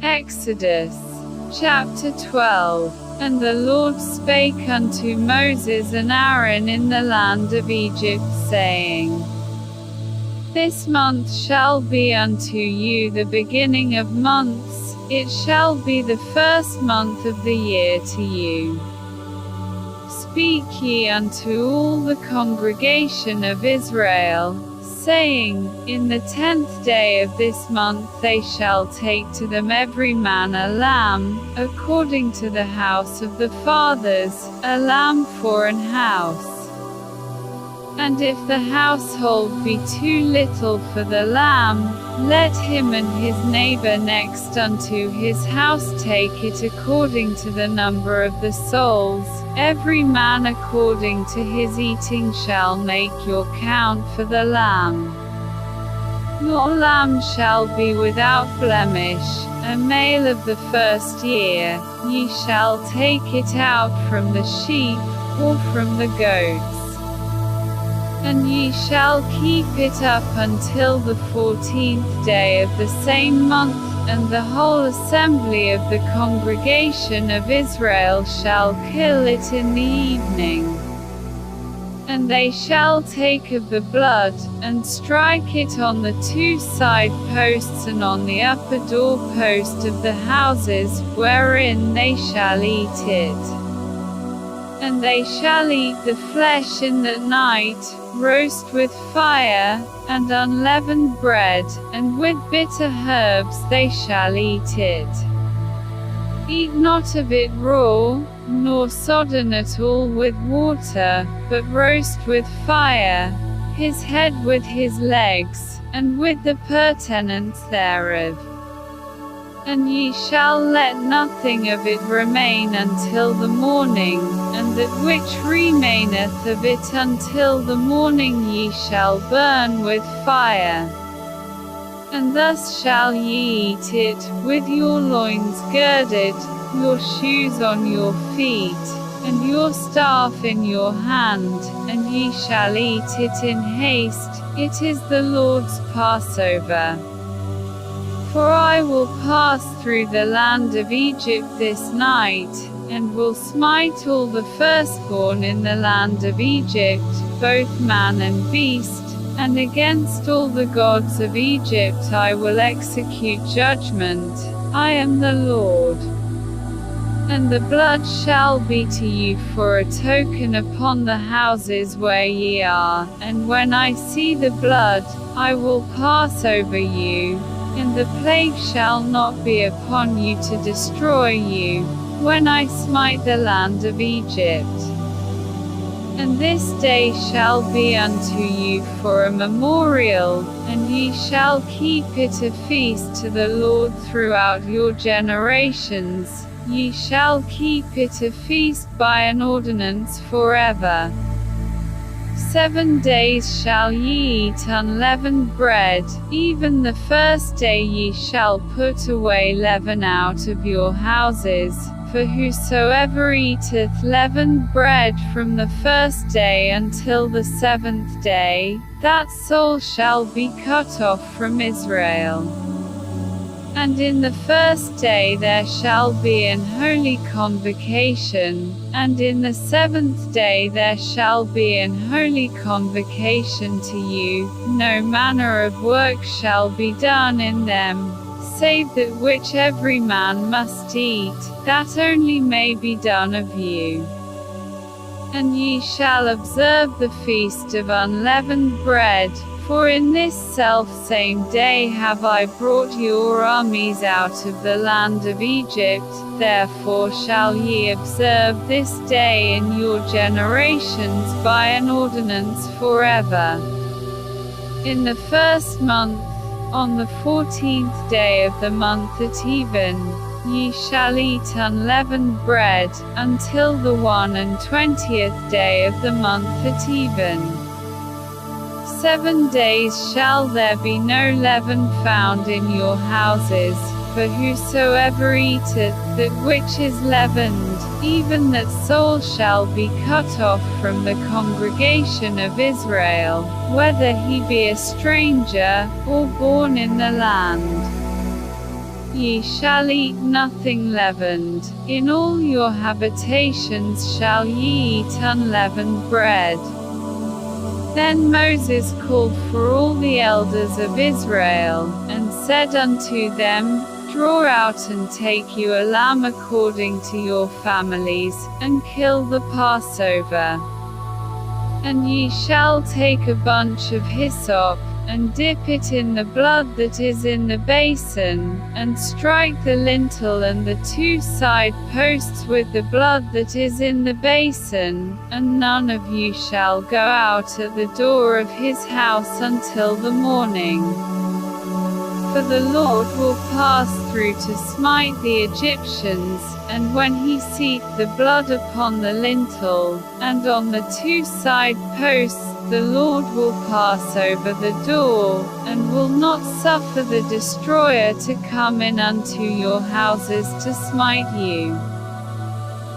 Exodus chapter 12. And the Lord spake unto Moses and Aaron in the land of Egypt, saying, This month shall be unto you the beginning of months, it shall be the first month of the year to you. Speak ye unto all the congregation of Israel, saying, In the 10th day of this month they shall take to them every man a lamb, according to the house of the fathers, a lamb for an house. And if the household be too little for the lamb, let him and his neighbor next unto his house take it according to the number of the souls, every man according to his eating shall make your count for the lamb. Your lamb shall be without blemish, a male of the first year, ye shall take it out from the sheep, or from the goats. And ye shall keep it up until the 14th day of the same month, and the whole assembly of the congregation of Israel shall kill it in the evening. And they shall take of the blood, and strike it on the two side posts and on the upper door post of the houses, wherein they shall eat it. And they shall eat the flesh in the night, roast with fire, and unleavened bread, and with bitter herbs they shall eat it. Eat not of it raw, nor sodden at all with water, but roast with fire, his head with his legs, and with the purtenance thereof. And ye shall let nothing of it remain until the morning, and that which remaineth of it until the morning ye shall burn with fire. And thus shall ye eat it, with your loins girded, your shoes on your feet, and your staff in your hand, and ye shall eat it in haste, it is the Lord's Passover. For I will pass through the land of Egypt this night, and will smite all the firstborn in the land of Egypt, both man and beast, and against all the gods of Egypt I will execute judgment. I am the Lord. And the blood shall be to you for a token upon the houses where ye are, and when I see the blood, I will pass over you, and the plague shall not be upon you to destroy you, when I smite the land of Egypt. And this day shall be unto you for a memorial, and ye shall keep it a feast to the Lord throughout your generations, ye shall keep it a feast by an ordinance forever. 7 days shall ye eat unleavened bread, even the first day ye shall put away leaven out of your houses, for whosoever eateth leavened bread from the first day until the 7th day, that soul shall be cut off from Israel. And in the first day there shall be an holy convocation, and in the 7th day there shall be an holy convocation to you, no manner of work shall be done in them, save that which every man must eat, that only may be done of you. And ye shall observe the feast of unleavened bread, for in this selfsame day have I brought your armies out of the land of Egypt, therefore shall ye observe this day in your generations by an ordinance forever. In the first month, on the 14th day of the month at even, ye shall eat unleavened bread, until the 21st day of the month at even. 7 days shall there be no leaven found in your houses, for whosoever eateth that which is leavened, even that soul shall be cut off from the congregation of Israel, whether he be a stranger, or born in the land. Ye shall eat nothing leavened, in all your habitations shall ye eat unleavened bread. Then Moses called for all the elders of Israel, and said unto them, Draw out and take you a lamb according to your families, and kill the Passover. And ye shall take a bunch of hyssop, and dip it in the blood that is in the basin, and strike the lintel and the two side posts with the blood that is in the basin, and none of you shall go out at the door of his house until the morning. For the Lord will pass through to smite the Egyptians, and when he seeth the blood upon the lintel, and on the two side posts, the Lord will pass over the door, and will not suffer the destroyer to come in unto your houses to smite you.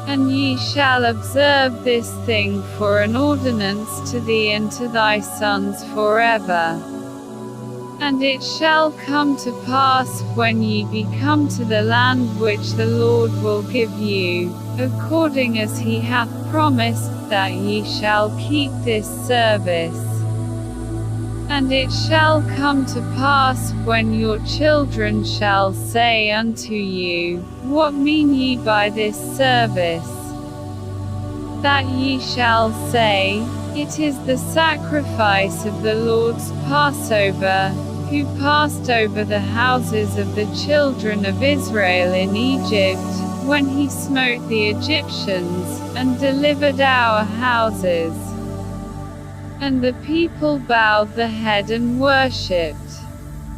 And ye shall observe this thing for an ordinance to thee and to thy sons forever. And it shall come to pass, when ye be come to the land which the Lord will give you, according as he hath promised, that ye shall keep this service. And it shall come to pass, when your children shall say unto you, What mean ye by this service? That ye shall say, It is the sacrifice of the Lord's Passover, who passed over the houses of the children of Israel in Egypt, when he smote the Egyptians, and delivered our houses. And the people bowed the head and worshipped.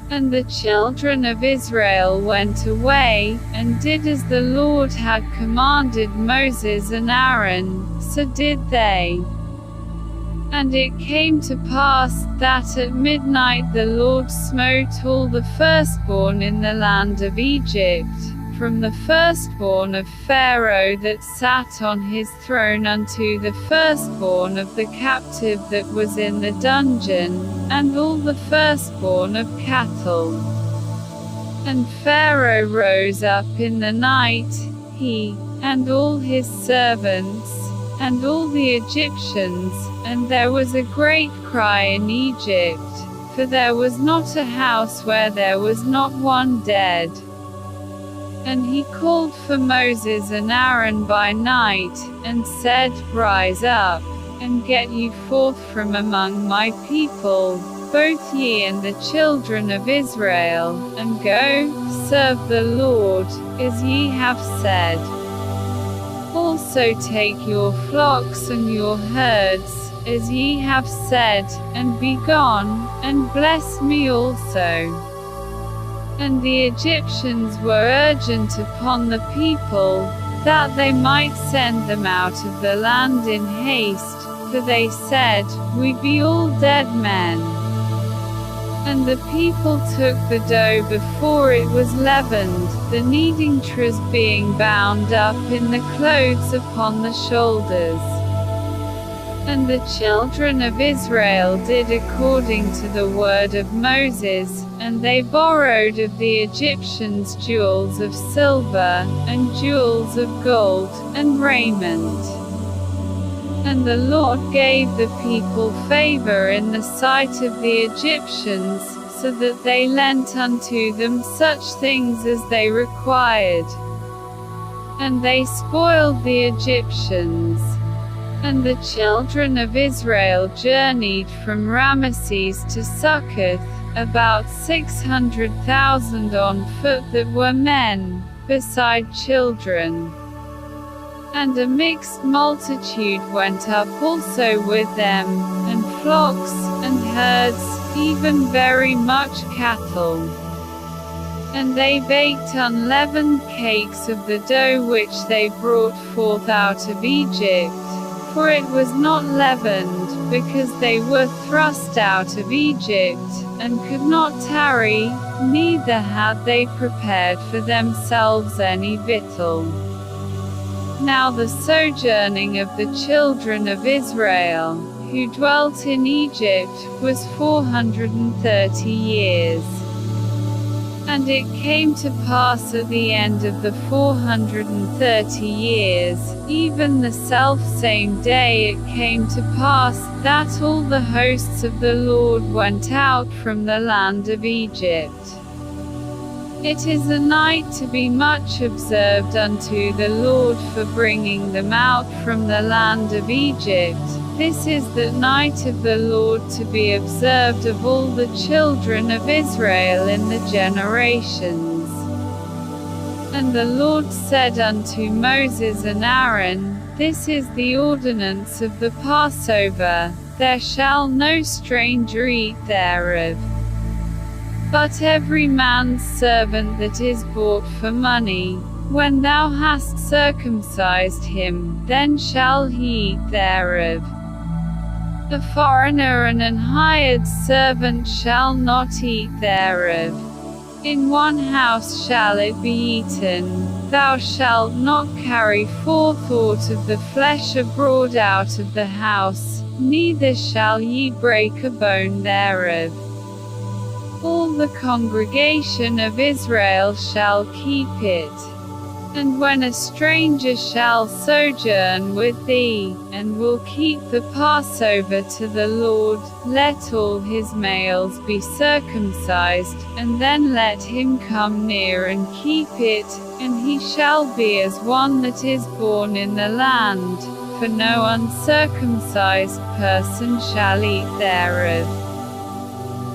And the children of Israel went away, and did as the Lord had commanded Moses and Aaron, so did they. And it came to pass, that at midnight the Lord smote all the firstborn in the land of Egypt, from the firstborn of Pharaoh that sat on his throne unto the firstborn of the captive that was in the dungeon, and all the firstborn of cattle. And Pharaoh rose up in the night, he, and all his servants, and all the Egyptians, and there was a great cry in Egypt, for there was not a house where there was not one dead. And he called for Moses and Aaron by night, and said, Rise up, and get you forth from among my people, both ye and the children of Israel, and go, serve the Lord, as ye have said. Also take your flocks and your herds, as ye have said, and be gone, and bless me also. And the Egyptians were urgent upon the people, that they might send them out of the land in haste, for they said, We be all dead men. And the people took the dough before it was leavened, the kneading troughs being bound up in the clothes upon the shoulders. And the children of Israel did according to the word of Moses, and they borrowed of the Egyptians jewels of silver, and jewels of gold, and raiment. And the Lord gave the people favor in the sight of the Egyptians, so that they lent unto them such things as they required. And they spoiled the Egyptians. And the children of Israel journeyed from Ramesses to Succoth, about 600,000 on foot that were men, beside children. And a mixed multitude went up also with them, and flocks, and herds, even very much cattle. And they baked unleavened cakes of the dough which they brought forth out of Egypt, for it was not leavened, because they were thrust out of Egypt, and could not tarry, neither had they prepared for themselves any victual. Now the sojourning of the children of Israel, who dwelt in Egypt, was 430 years. And it came to pass at the end of the 430 years, even the selfsame day it came to pass, that all the hosts of the Lord went out from the land of Egypt. It is a night to be much observed unto the Lord for bringing them out from the land of Egypt. This is the night of the Lord to be observed of all the children of Israel in the generations. And the Lord said unto Moses and Aaron, This is the ordinance of the Passover, there shall no stranger eat thereof. But every man's servant that is bought for money, when thou hast circumcised him, then shall he eat thereof. A foreigner and an hired servant shall not eat thereof. In one house shall it be eaten. Thou shalt not carry forth of the flesh abroad out of the house, neither shall ye break a bone thereof. All the congregation of Israel shall keep it. And when a stranger shall sojourn with thee, and will keep the Passover to the Lord, let all his males be circumcised, and then let him come near and keep it, and he shall be as one that is born in the land, for no uncircumcised person shall eat thereof.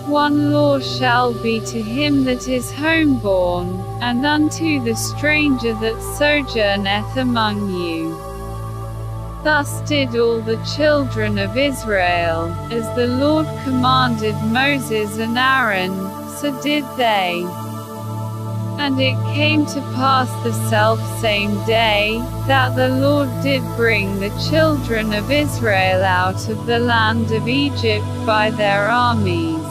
One law shall be to him that is homeborn, and unto the stranger that sojourneth among you. Thus did all the children of Israel, as the Lord commanded Moses and Aaron, so did they. And it came to pass the selfsame day, that the Lord did bring the children of Israel out of the land of Egypt by their armies.